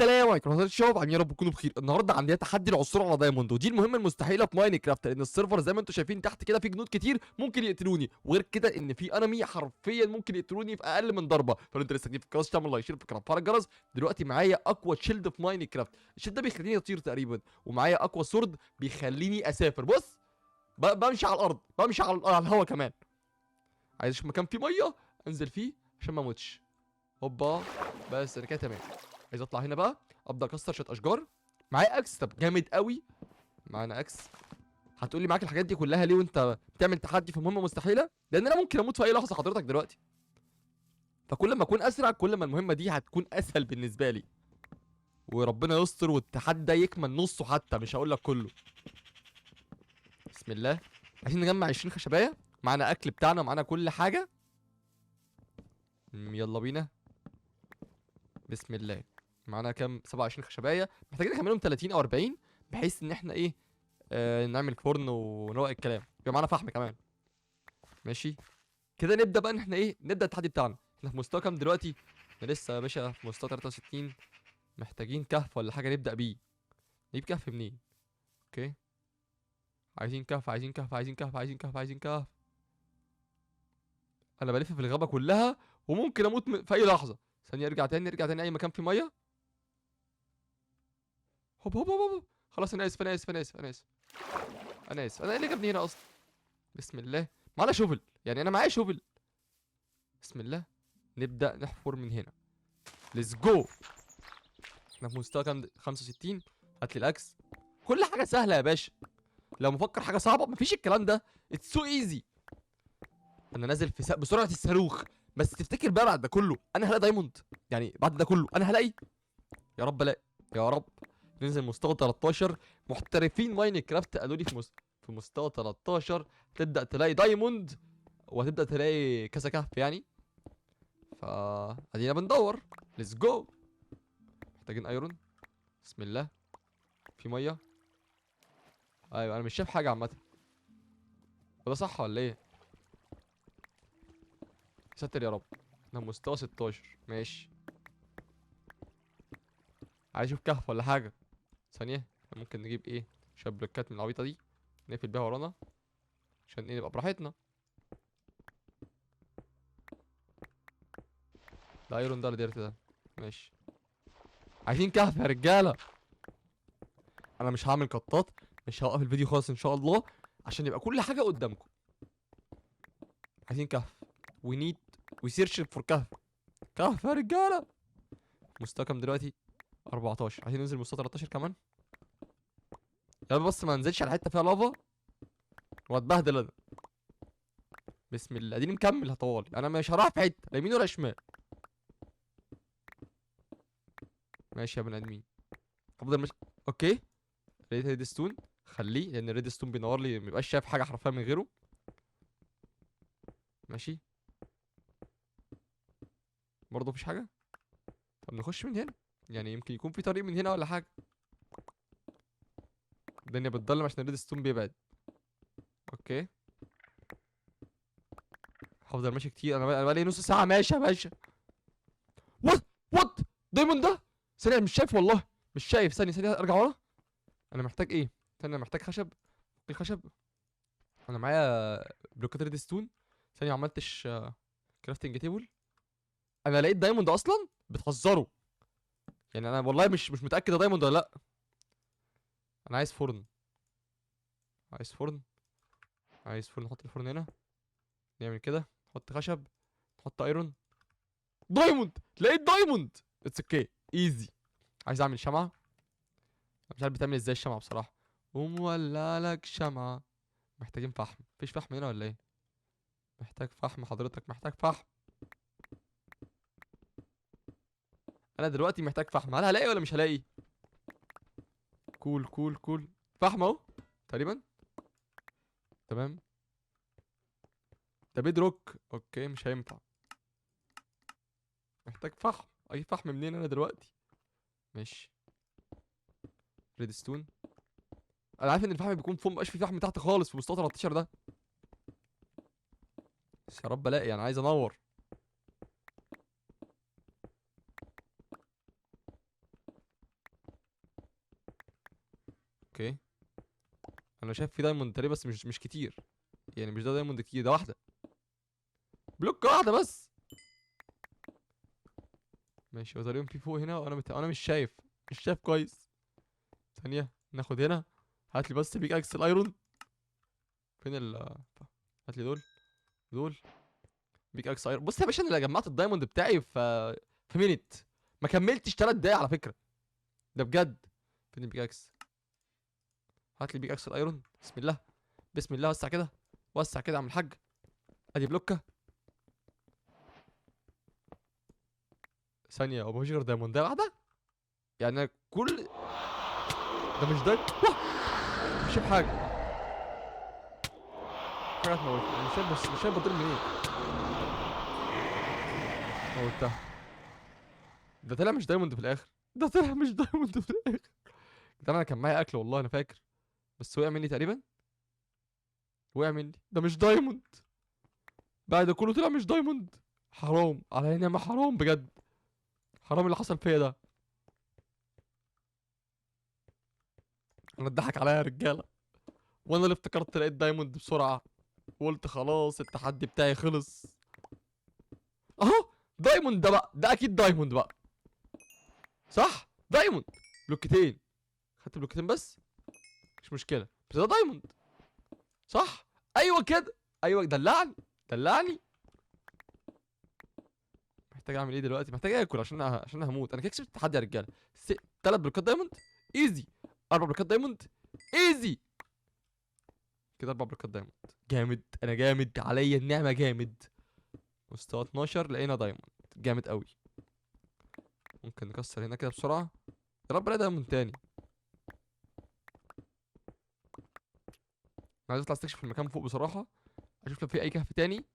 السلام عليكم ورحمه الله الشباب، عاملين يا رب تكونوا بخير. النهارده عندنا تحدي العثور على دايموند، ودي المهمه المستحيله في ماينكرافت، لان السيرفر زي ما انتم شايفين تحت كده في جنود كتير ممكن يقتلوني، وغير كده ان في انمي حرفيا ممكن يقتلوني في اقل من ضربه. فلو انت لسه جديد في القناه تعمل لايك، شير في القناه، فعل الجرس. دلوقتي معايا اقوى شيلد في ماينكرافت، الشيلد ده بيخليني اطير تقريبا، ومعايا اقوى سورد بيخليني اسافر. بص بمشي على الارض، بمشي على الهواء كمان. عايز اشوف مكان فيه ميه انزل فيه عشان ما اموتش. هوبا، بس انا كده تمام. عايز اطلع هنا بقى، ابدا اكسر شويه اشجار. معايا اكس، طب جامد قوي. معانا اكس. هتقولي معاك الحاجات دي كلها ليه وانت بتعمل تحدي في مهمه مستحيله؟ لان انا ممكن اموت في اي لحظه حضرتك دلوقتي، فكل ما اكون اسرع كل ما المهمه دي هتكون اسهل بالنسبه لي، وربنا يستر والتحدي ده يكمل نصه حتى، مش هقول لك كله. بسم الله. عايزين نجمع 20 خشبايه، معانا اكل بتاعنا ومعانا كل حاجه. يلا بينا. بسم الله. معانا كام؟ 27 خشبايه، محتاجين نكملهم 30 او 40 بحيث ان احنا ايه، نعمل فرن ونروق الكلام. يبقى معانا فحم كمان. ماشي. كده نبدا بقى ان احنا ايه، نبدا التحدي بتاعنا. احنا في مستوى كام دلوقتي؟ احنا لسه يا باشا في مستوى 63. محتاجين كهف ولا حاجه نبدا بيه. نجيب كهف منين؟ اوكي. عايزين كهف، عايزين كهف، عايزين كهف، عايزين كهف، عايزين كهف. انا بلف في الغابه كلها وممكن اموت في اي لحظه. ثانيه، ارجع تاني، ارجع تاني، اي مكان فيه ميه. هوب هوب هوب هوب. خلاص انا اسف، انا اسف، انا اسف، انا اسف. انا اسف، انا ايه اللي جابني هنا اصلا؟ بسم الله. معانا شوفل، يعني انا معايا شوفل. بسم الله. نبدأ نحفر من هنا. ليتس جو. احنا في مستوى كام؟ 65. هات لي الاكس. كل حاجة سهلة يا باشا. لو مفكر حاجة صعبة مفيش الكلام ده. اتس سو ايزي. انا نازل في بسرعة الصاروخ. بس تفتكر بقى بعد ده كله انا هلاقي دايموند؟ يعني بعد ده كله انا هلاقي؟ يا رب الاقي. يا رب. ننزل مستوى 13. محترفين ماينكرافت قالوا لي في مستوى 13 تبدأ تلاقي دايموند، وهتبدأ تلاقي كذا كهف يعني. ادينا بندور. ليتس جو. محتاجين ايرون. بسم الله. في ميه. ايوه انا مش شايف حاجه عامه. وده صح ولا ايه؟ ستر يا رب. احنا مستوى 16. ماشي. عايز اشوف كهف ولا حاجه. ثانيه. ممكن نجيب ايه؟ شويه بلوكات من العبيطه دي نقفل بيها ورانا عشان ايه، نبقى براحتنا. ده ايرون ده ولا ديرت ده؟ ماشي. عايزين كهف يا رجاله. انا مش هعمل قطات، مش هوقف الفيديو خالص ان شاء الله عشان يبقى كل حاجه قدامكم. عايزين كهف. وي نيد. وي سيرش فور كهف. كهف يا رجاله. مستوى كام دلوقتي؟ 14. عايزين ننزل مستوى 13 كمان. يا رب بس ما ننزلش على حته فيها لافا واتبهدل انا. بسم الله. اديني مكمل هطوالي، انا مش هروح في حته لا يمين ولا شمال. ماشي يا بني ادمين. افضل ماشي. اوكي. لقيت ريد ستون. خليه، لان الريد ستون بينور لي مبيبقاش شايف حاجه حرفيا من غيره. ماشي. برضه مفيش حاجه. طب نخش من هنا، يعني يمكن يكون في طريق من هنا ولا حاجه. الدنيا بتضلم عشان الريد ستون بيبعد. اوكي. هفضل ماشي كتير، انا بقالي نص ساعه ماشي يا باشا. وات وات. دايموند ده. ثانيه مش شايف والله. مش شايف. ثانيه ثانيه ارجع ورا. انا محتاج ايه؟ ثانيه، انا محتاج خشب. الخشب. انا معايا بلوكات ريد ستون. ثانيه ما عملتش كرافتنج تيبل. انا لقيت دايموند اصلا، بتهزروا؟ يعني انا والله مش متاكد ده دايموند ولا لا. انا عايز فرن. عايز فرن. عايز فرن. نحط الفرن هنا. نعمل كده. نحط خشب. نحط ايرون. دايموند. لقيت دايموند. اتس اوكي. ايزي. عايز اعمل شمعة. مش عارف بتعمل ازاي الشمعة بصراحة. قوم ولع لك شمعة. محتاجين فحم. مفيش فحم هنا ولا ايه؟ محتاج فحم حضرتك، محتاج فحم. انا دلوقتي محتاج فحم، هل هلاقي ولا مش هلاقي؟ كول كول كول. فحم اهو. تقريبا. تمام. ده بيد روك. اوكي مش هينفع. محتاج فحم. اي فحم منين انا دلوقتي؟ ماشي. ريد ستون. انا عارف ان الفحم بيكون فوق، مبقاش في فحم تحت خالص في مستوى 13 ده. بس يا رب الاقي، انا عايز انور. اوكي، انا شايف في دايموند تقريبا بس مش كتير، يعني مش ده دايموند كتير، ده واحده، بلوك واحده بس. ماشي، هو تقريبا في فوق هنا وانا انا مش شايف كويس. ثانيه ناخد هنا. هات لي بس بيك اكس الايرون. فين هات لي دول بيك اكس ايرون. بص يا باشا، انا اللي جمعت الدايموند بتاعي في مينيت، ما كملتش 3 دقايق على فكره، ده بجد. فين البيك اكس؟ هات لي بيك اكس الايرون. بسم الله، بسم الله، وسع كده، وسع كده يا عم الحاج. ادي بلوكه. ثانيه، هو مفيش غير دايموندايه واحده؟ يعني أنا كل ده مش ده. مش شايف حاجه، حاجه هتموتني، مش شايف، بس مش شايف بطير منين. موتها. ده طلع مش دايموند في الاخر، ده طلع مش دايموند في الاخر. ده انا كان معايا اكل والله انا فاكر، بس وقع مني تقريبا، وقع مني، ده مش دايموند. بعد ده كله طلع مش دايموند. حرام على نعمة، حرام بجد، حرام اللي حصل فيا ده. انا اتضحك عليا يا رجاله، وانا اللي افتكرت لقيت دايموند بسرعه، وقلت خلاص التحدي بتاعي خلص. اهو دايموند، ده بقى ده اكيد دايموند بقى، صح دايموند. بلوكتين، خدت بلوكتين بس، مش مشكله، بس ده دايموند صح. ايوه كده، ايوه، دلعني دلعني. محتاج اعمل ايه دلوقتي؟ محتاج اكل عشان هموت. انا كده كسبت التحدي يا رجاله. 3 بلوكات دايموند ايزي، 4 بلوكات دايموند ايزي، كده 4 بلوكات دايموند. جامد، انا جامد عليا النعمه، جامد. مستوى 12 لقينا دايموند، جامد قوي. ممكن نكسر هنا كده بسرعه، يا رب الاقي دايموند تاني. انا عايز اطلع استكشف المكان فوق بصراحه، اشوف لو في اي كهف تاني،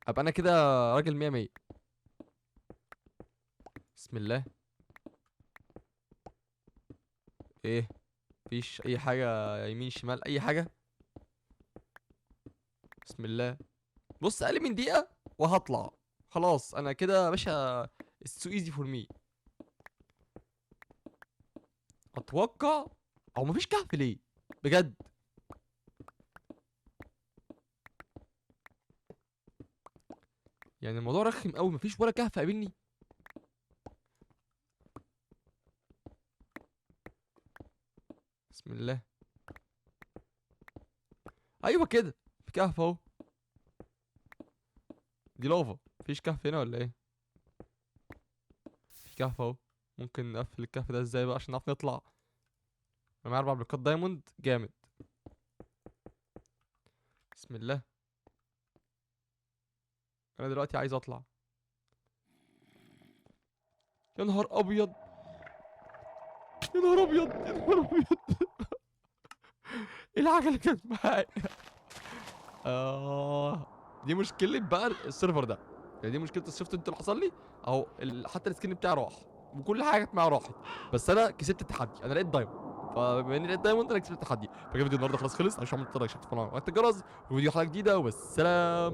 ابقى انا كده راجل 100 100. بسم الله. ايه؟ مفيش اي حاجه يمين شمال اي حاجه؟ بسم الله. بص، اقل من دقيقه وهطلع، خلاص انا كده يا باشا. It's so easy for me. اتوقع، او مفيش كهف ليه بجد؟ يعني الموضوع رخم قوي، مفيش ولا كهف قابلني. بسم الله. ايوه كده، في كهف اهو. دي لافا، مفيش كهف هنا ولا ايه؟ في كهف اهو. ممكن نقفل الكهف ده ازاي بقى عشان نعرف نطلع؟ انا معايا 4 بلوكات دايموند، جامد. بسم الله. انا دلوقتي عايز اطلع. يا نهار ابيض، يا نهار ابيض، يا نهار ابيض. ايه الحاجه اللي كانت معايا؟ آه، دي مشكلة بقى السيرفر ده، يعني دي مشكلة الشفت انت اللي حصل لي. اهو حتى السكين بتاعي راح، وكل حاجة كانت معايا راحت، بس انا كسبت التحدي، انا لقيت دايموند. فبما اني لقيت دايموند انا كسبت التحدي. فكده فيديو النهارده خلاص خلص، عشان ما تتفرجش تفعل وقت الجرس، وفيديو حلقة جديدة، والسلام.